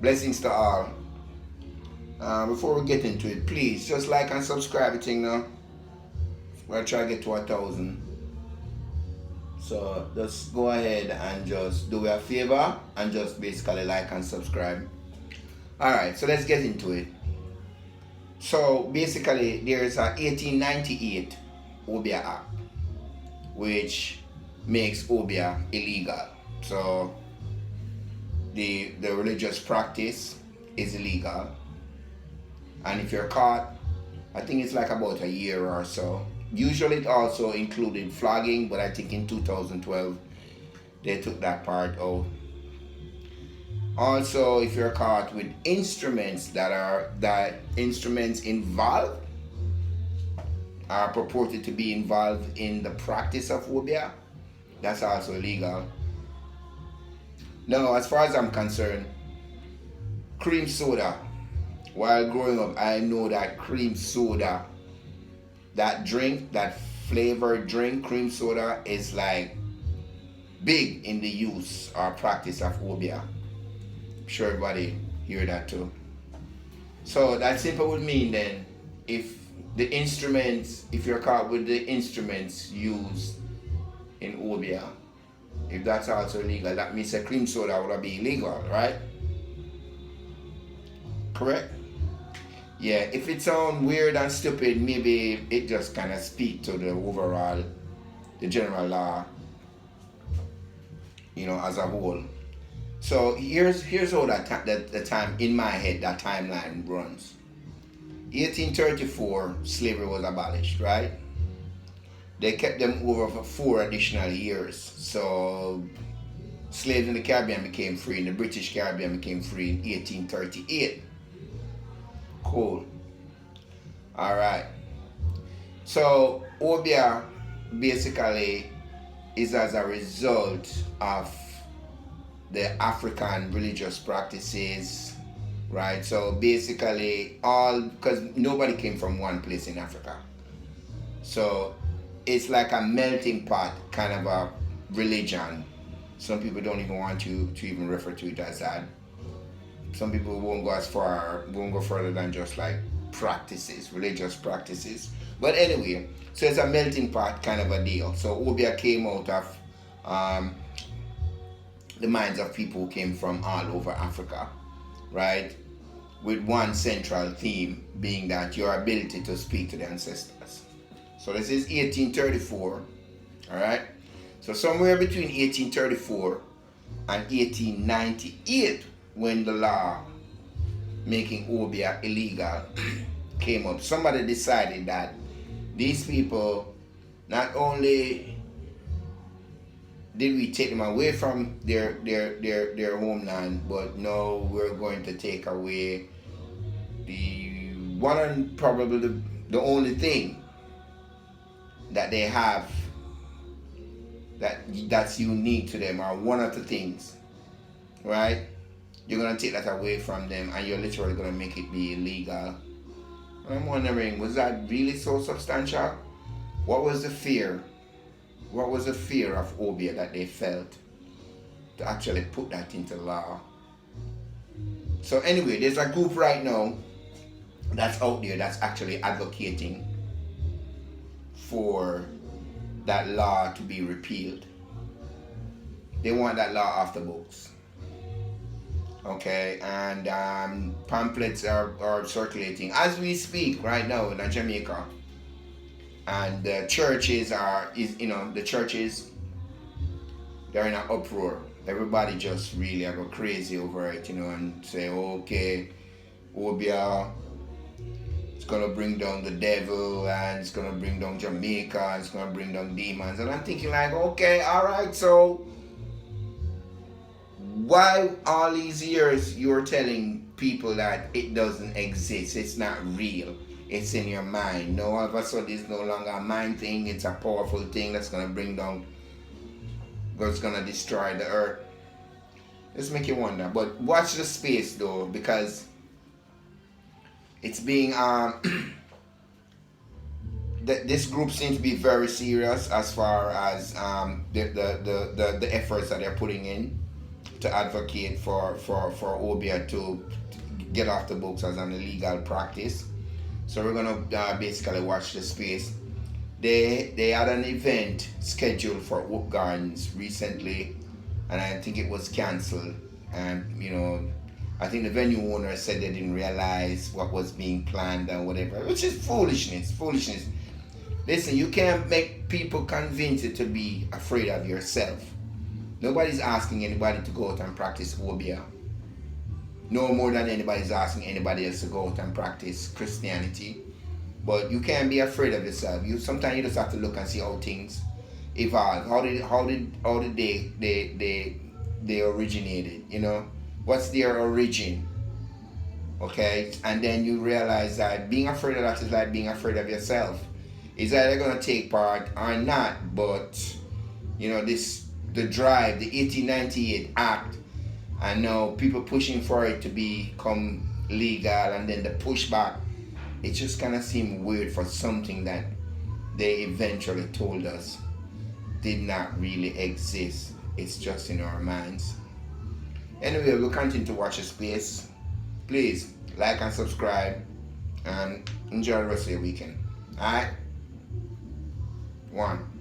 Blessings to all. Before we get into it, please just like and subscribe it now. We'll try to get to 1,000. So just go ahead and just do me a favor and just basically like and subscribe. Alright, so let's get into it. So basically there's a 1898 Obeah Act which makes Obeah illegal. So the religious practice is illegal, and if you're caught, I think it's like about a year or so. Usually it also included flogging, but I think in 2012 they took that part out. Also, if you're caught with instruments that instruments involved are purported to be involved in the practice of Obeah, that's also illegal. Now, as far as I'm concerned, cream soda. While growing up, I know that cream soda, that drink, that flavored drink, cream soda, is like big in the use or practice of Obeah. I'm sure everybody hear that too. So that simply would mean then, if the instruments, if you're caught with the instruments used in Obeah, if that's also illegal, that means a cream soda would be illegal, right? Correct? Yeah, if it sounds weird and stupid, maybe it just kind of speak to the overall, the general law, as a whole. So here's how the time in my head, that timeline runs. 1834, slavery was abolished, right? They kept them over for 4 additional years. So slaves in the Caribbean became free, and the British Caribbean became free in 1838. Cool. Alright. So Obeah basically is as a result of the African religious practices, right? So basically because nobody came from one place in Africa. So it's like a melting pot kind of a religion. Some people don't even want to even refer to it as that. Some people won't go further than just like practices, religious practices. But anyway, so it's a melting pot kind of a deal. So Obeah came out of the minds of people who came from all over Africa, right? With one central theme being that your ability to speak to the ancestors. So this is 1834, all right? So somewhere between 1834 and 1898, when the law making Obeah illegal came up, somebody decided that these people, not only did we take them away from their homeland, but no, we're going to take away the one and probably the only thing that they have that's unique to them, or one of the things, right? You're going to take that away from them, and you're literally going to make it be illegal. I'm wondering, was that really so substantial? What was the fear? What was the fear of Obeah that they felt to actually put that into law? So anyway, there's a group right now that's out there that's actually advocating for that law to be repealed. They want that law off the books. Okay, and pamphlets are circulating as we speak right now in Jamaica, and the churches they're in an uproar. Everybody just really go crazy over it, and say, okay, Obeah, it's gonna bring down the devil, and it's gonna bring down Jamaica, and it's gonna bring down demons. And I'm thinking like, okay, all right, so why all these years you're telling people that it doesn't exist, it's not real, it's in your mind? No, all of a sudden it's no longer a mind thing, it's a powerful thing that's going to bring down, that's going to destroy the earth. Let's make you wonder. But watch the space though, because it's being this group seems to be very serious as far as the efforts that they're putting in to advocate for Obeah to get off the books as an illegal practice. So we're gonna basically watch the space. They had an event scheduled for Oak Gardens recently, and I think it was cancelled. And I think the venue owner said they didn't realize what was being planned and whatever, which is foolishness. Foolishness. Listen, you can't make people convince you to be afraid of yourself. Nobody's asking anybody to go out and practice Obeah. No more than anybody's asking anybody else to go out and practice Christianity. But you can't be afraid of yourself. Sometimes you just have to look and see how things evolve. How did they originated? What's their origin? Okay, and then you realize that being afraid of that is like being afraid of yourself. It's either gonna take part or not. But the drive, the 1898 Act, and now people pushing for it to become legal, and then the pushback. It just kind of seemed weird for something that they eventually told us did not really exist. It's just in our minds. Anyway, we'll continue to watch the space. Please like and subscribe and enjoy the rest of your weekend. Alright? 1.